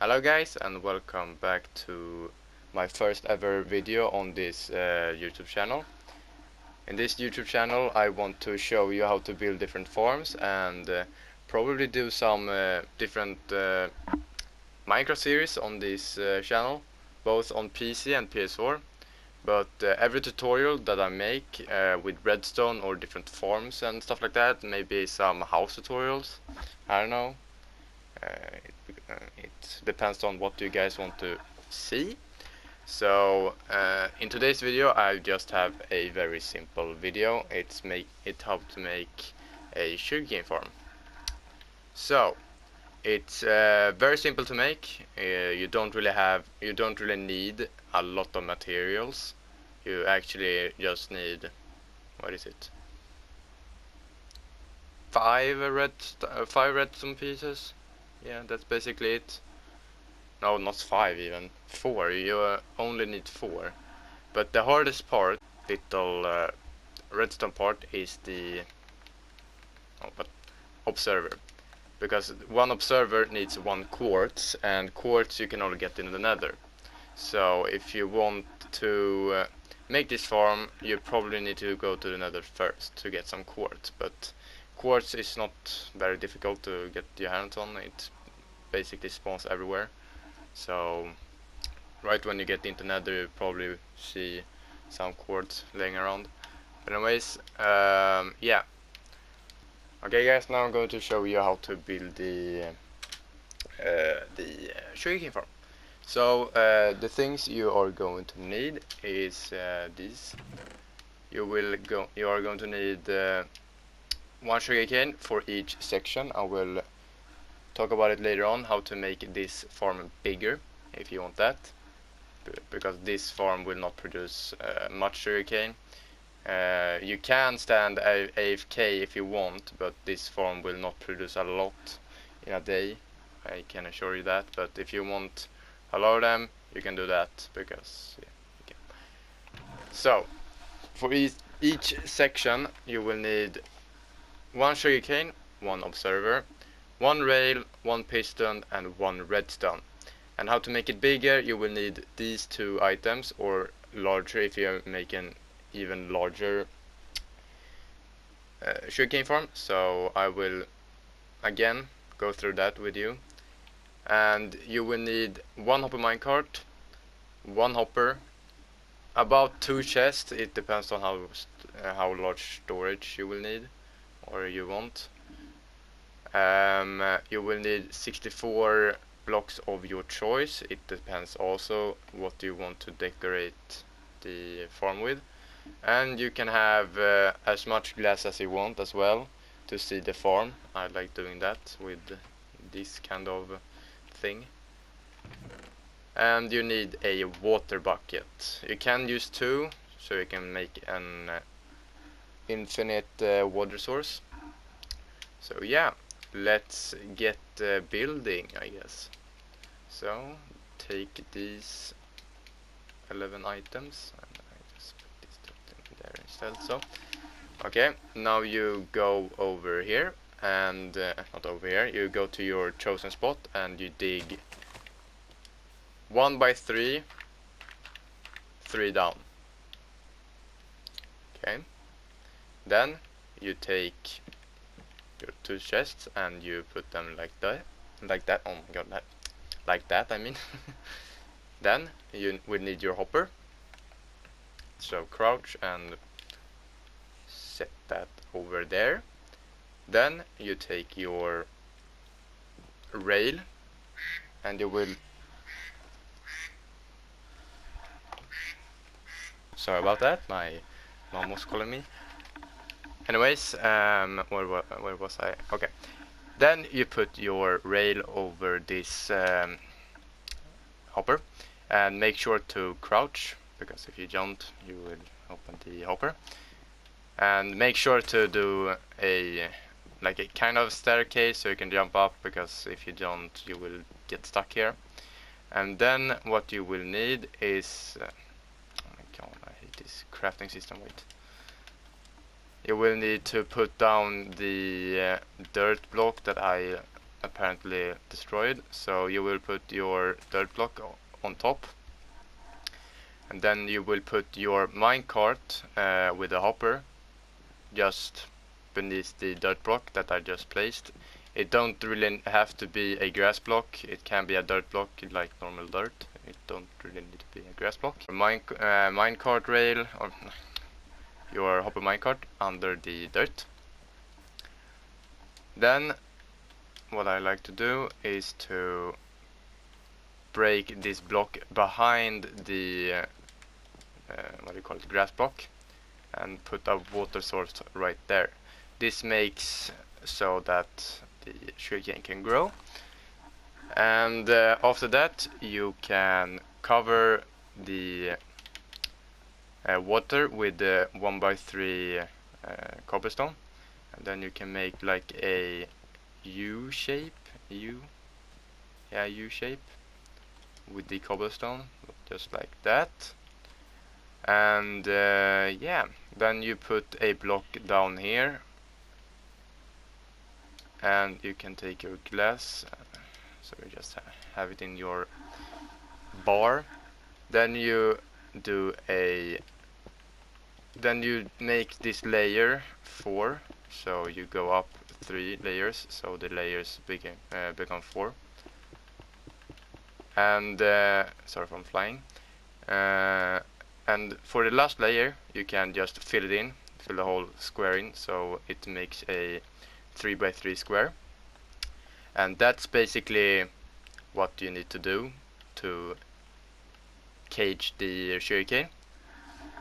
Hello guys, and welcome back to my first ever video on this YouTube channel. In this YouTube channel I want to show you how to build different forms and probably do some different Minecraft series on this channel, both on PC and PS4. But every tutorial that I make with redstone or different forms and stuff like that, maybe some house tutorials, I don't know. It depends on what you guys want to see. So in today's video I just have a very simple video. It's how to make a sugarcane farm. So it's very simple to make. You don't really need a lot of materials. You actually just need, what is it, five redstone pieces. Yeah, that's basically it. No, not five even. Four. You only need four. But the hardest part, little redstone part, is the observer. Because one observer needs one quartz, and quartz you can only get in the nether. So if you want to make this farm, you probably need to go to the nether first to get some quartz. But quartz is not very difficult to get your hands on. It basically spawns everywhere. So right when you get into nether you probably see some quartz laying around. But anyways, yeah. Okay guys, now I'm going to show you how to build the sugarcane farm. So the things you are going to need is these. You are going to need one sugarcane for each section. I will talk about it later on, how to make this farm bigger if you want that, because this farm will not produce much sugarcane. You can stand AFK if you want, but this farm will not produce a lot in a day, I can assure you that. But if you want a lot of them, you can do that, because yeah, you can. So for each section you will need one sugarcane, one observer, one rail, one piston, and one redstone. And how to make it bigger, you will need these two items, or larger if you make an even larger sugarcane farm. So I will again go through that with you. And you will need one hopper minecart, one hopper, about 2 chests. It depends on how large storage you will need or you want. You will need 64 blocks of your choice. It depends also what you want to decorate the farm with. And you can have as much glass as you want as well to see the farm. I like doing that with this kind of thing. And you need a water bucket. You can use 2, so you can make an infinite water source. So yeah, let's get building, I guess. So take these 11 items and I just put this thing there instead. So okay, now you go over here and not over here, you go to your chosen spot and you dig 1 by 3, 3 down. Okay, then you take your 2 chests and you put them like that. Oh my god, like that I mean. Then you will need your hopper, so crouch and set that over there. Then you take your rail and you will, sorry about that, my mom was calling me. Anyways, where was I? Okay, then you put your rail over this hopper and make sure to crouch, because if you don't you will open the hopper. And make sure to do a kind of staircase so you can jump up, because if you don't you will get stuck here. And then what you will need is oh my god, I hate this crafting system. Wait, you will need to put down the dirt block that apparently destroyed. So you will put your dirt block on top, and then you will put your minecart with a hopper just beneath the dirt block that I just placed. It don't really have to be a grass block, it can be a dirt block like normal dirt. It don't really need to be a grass block. Minecart rail, or your hopper minecart under the dirt. Then what I like to do is to break this block behind the what do you call it, grass block, and put a water source right there. This makes so that the sugarcane can grow, and after that you can cover the water with the 1x3 cobblestone, and then you can make like a U shape, U shape with the cobblestone, just like that. And yeah, then you put a block down here, and you can take your glass, so you just have it in your bar. Then you make this layer 4, so you go up 3 layers, so the layers become 4. And sorry if I'm flying. And for the last layer, you can just fill the whole square in, so it makes a 3x3 square. And that's basically what you need to do to cage the sugarcane.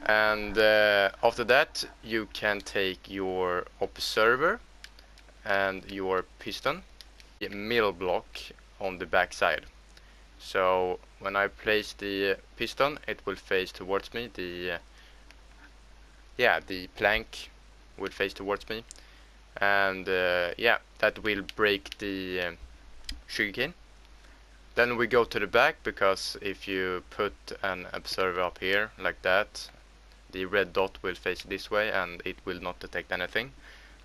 And after that, you can take your observer and your piston, the middle block on the back side. So when I place the piston, it will face towards me. The plank will face towards me, and yeah, that will break the sugarcane. Then we go to the back, because if you put an observer up here like that, the red dot will face this way and it will not detect anything.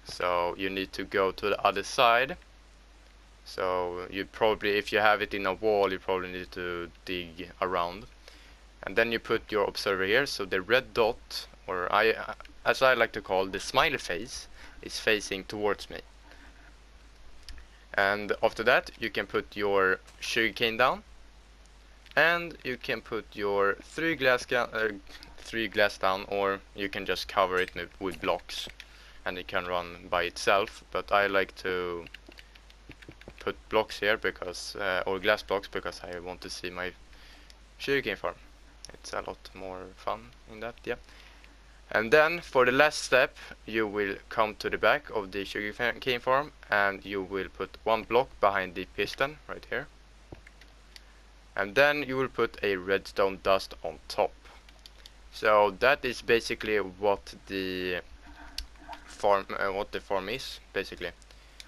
So you need to go to the other side. So you probably, if you have it in a wall, you probably need to dig around. And then you put your observer here, so the red dot, or as I like to call the smiley face, is facing towards me. And after that, you can put your sugarcane down, and you can put your 3 glass down, or you can just cover it with blocks, and it can run by itself. But I like to put blocks here because, or glass blocks, because I want to see my sugarcane farm. It's a lot more fun in that, yeah. And then for the last step, you will come to the back of the sugarcane farm, and you will put 1 block behind the piston right here. And then you will put a redstone dust on top. So that is basically what the farm is basically.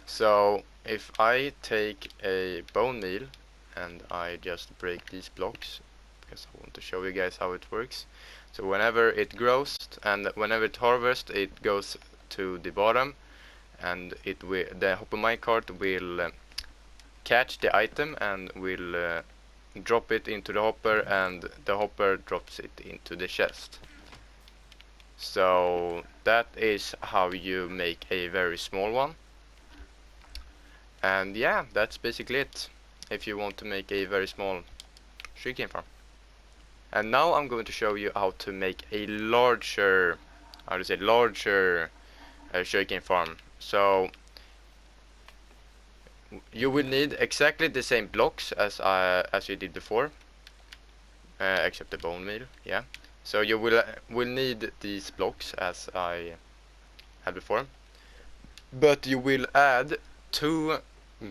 So if I take a bone meal and I just break these blocks, because I want to show you guys how it works. So whenever it grows and whenever it harvests, it goes to the bottom, and the hopper minecart will catch the item and will drop it into the hopper, and the hopper drops it into the chest. So that is how you make a very small one. And yeah, that's basically it if you want to make a very small sugarcane farm. And now I'm going to show you how to make a larger sugarcane farm. So you will need exactly the same blocks as you did before, except the bone meal. Yeah. So you will need these blocks as I had before, but you will add 2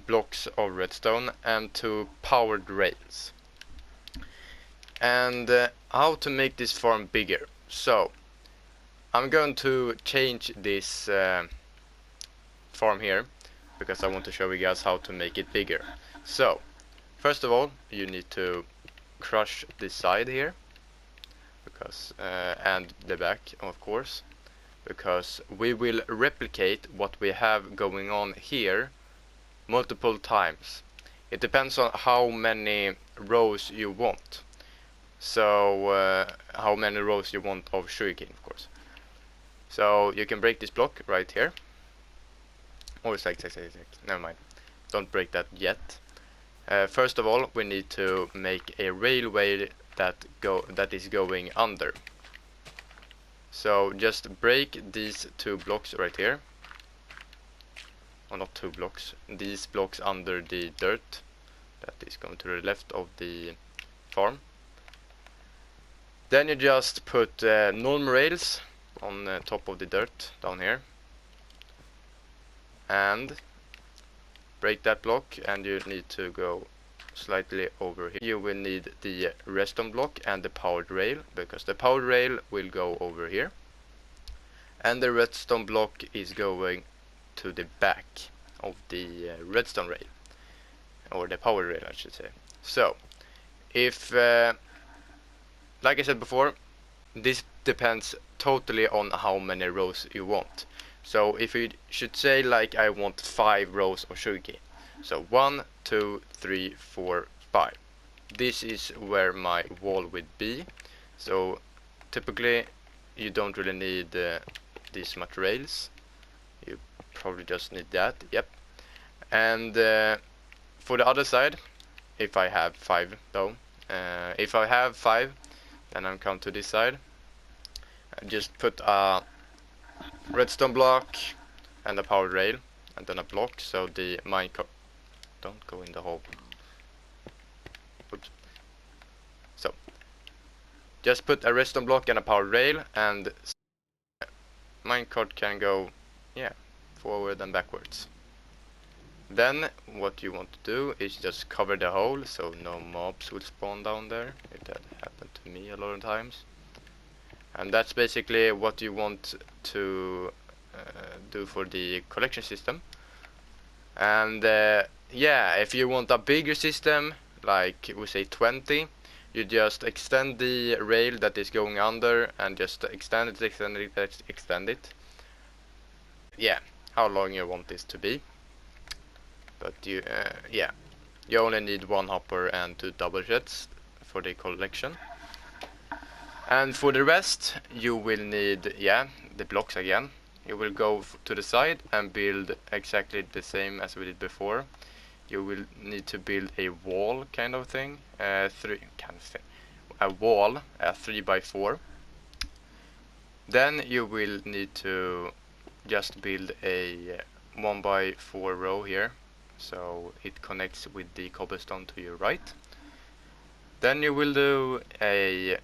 blocks of redstone and 2 powered rails. And how to make this farm bigger. So I'm going to change this farm here, because I want to show you guys how to make it bigger. So first of all, you need to crush this side here, because and the back, of course, because we will replicate what we have going on here multiple times. It depends on how many rows you want. So how many rows you want of sugarcane, of course. So you can break this block right here. Or never mind. Don't break that yet. First of all, we need to make a railway that is going under. So just break these two blocks right here. Or not two blocks. These blocks under the dirt that is going to the left of the farm. Then you just put normal rails on the top of the dirt down here. And break that block, and you need to go slightly over here. You will need the redstone block and the powered rail, because the powered rail will go over here. And the redstone block is going to the back of the redstone rail. Or the powered rail, I should say. So, if, like I said before, this depends totally on how many rows you want. So if you should say like I want 5 rows of sugarcane. So 1, 2, 3, 4, 5. This is where my wall would be. So typically you don't really need this much rails. You probably just need that. Yep. And for the other side, if I have 5 though, if I have 5, then I'll come to this side. Just put a redstone block and a powered rail, and then a block, so the minecart don't go in the hole. Oops. So just put a redstone block and a powered rail, and minecart can go, yeah, forward and backwards. Then what you want to do is just cover the hole so no mobs will spawn down there. If that happened to me a lot of times. And that's basically what you want to do for the collection system. And yeah, if you want a bigger system, like we say 20, you just extend the rail that is going under and just extend it. Yeah, how long you want this to be. But you, yeah, you only need 1 hopper and 2 double sheds for the collection. And for the rest, you will need, yeah, the blocks again. You will go to the side and build exactly the same as we did before. You will need to build a wall kind of thing, a wall, 3 by 4. Then you will need to just build a 1 by 4 row here, so it connects with the cobblestone to your right. Then you will do a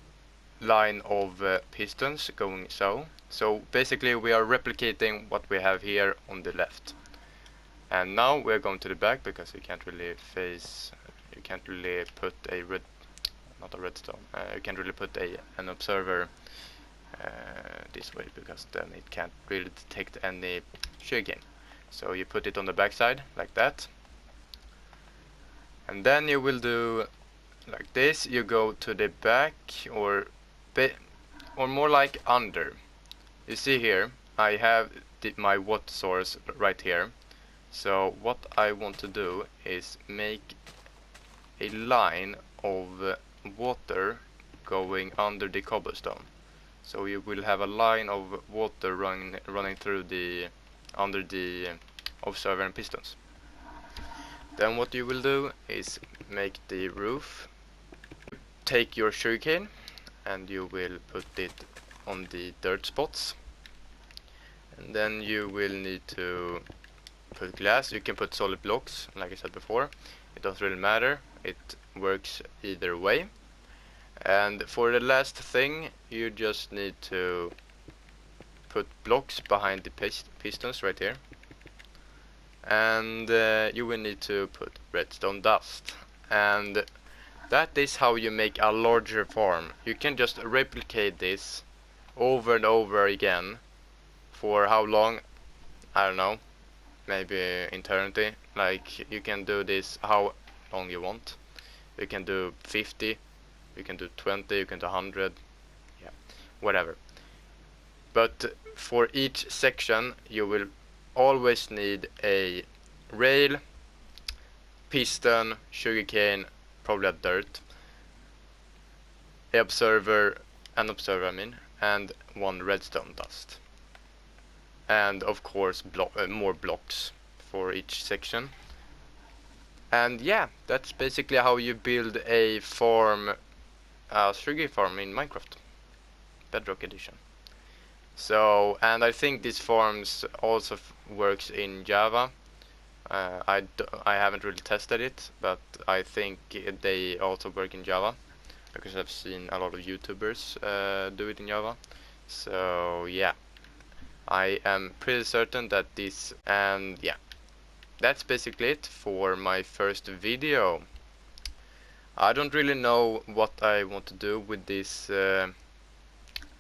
line of pistons going so. So basically we are replicating what we have here on the left. And now we're going to the back because you can't really put a you can't really put an observer this way, because then it can't really detect any sugarcane. So you put it on the back side like that. And then you will do like this. You go to the back, or more like under. You see here I have my water source right here. So what I want to do is make a line of water going under the cobblestone. So you will have a line of water running through under the observer and pistons. Then what you will do is make the roof. Take your sugarcane and you will put it on the dirt spots. And then you will need to put glass. You can put solid blocks, like I said before. It doesn't really matter. It works either way. And for the last thing, you just need to put blocks behind the pistons right here. And you will need to put redstone dust. And that is how you make a larger farm. You can just replicate this over and over again. For how long? I don't know. Maybe eternity. Like, you can do this how long you want. You can do 50, you can do 20, you can do 100, yeah, whatever. But for each section you will always need a rail piston, sugarcane, probably a dirt, an observer, I mean, and one redstone dust. And of course more blocks for each section. And yeah, that's basically how you build a farm, a sugar farm in Minecraft, Bedrock edition. So, and I think this farms also works in Java. I haven't really tested it, but I think they also work in Java because I've seen a lot of YouTubers do it in Java. So yeah, I am pretty certain that this, and yeah, that's basically it for my first video. I don't really know what I want to do with this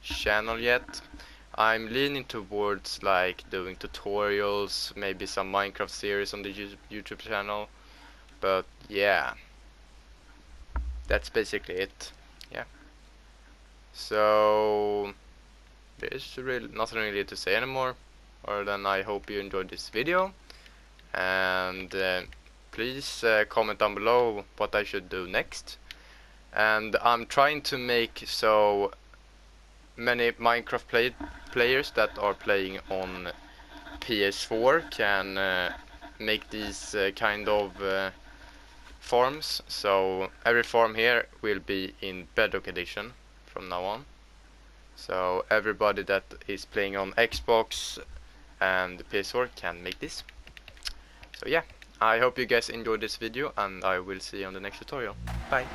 channel yet. I'm leaning towards like doing tutorials, maybe some Minecraft series on the YouTube channel, but yeah, that's basically it. Yeah, so there's really nothing really to say anymore, other than I hope you enjoyed this video, and please comment down below what I should do next. And I'm trying to make so many Minecraft players that are playing on PS4 can make these kind of farms. So every farm here will be in Bedrock edition from now on. So everybody that is playing on Xbox and PS4 can make this. So yeah, I hope you guys enjoyed this video, and I will see you on the next tutorial. Bye!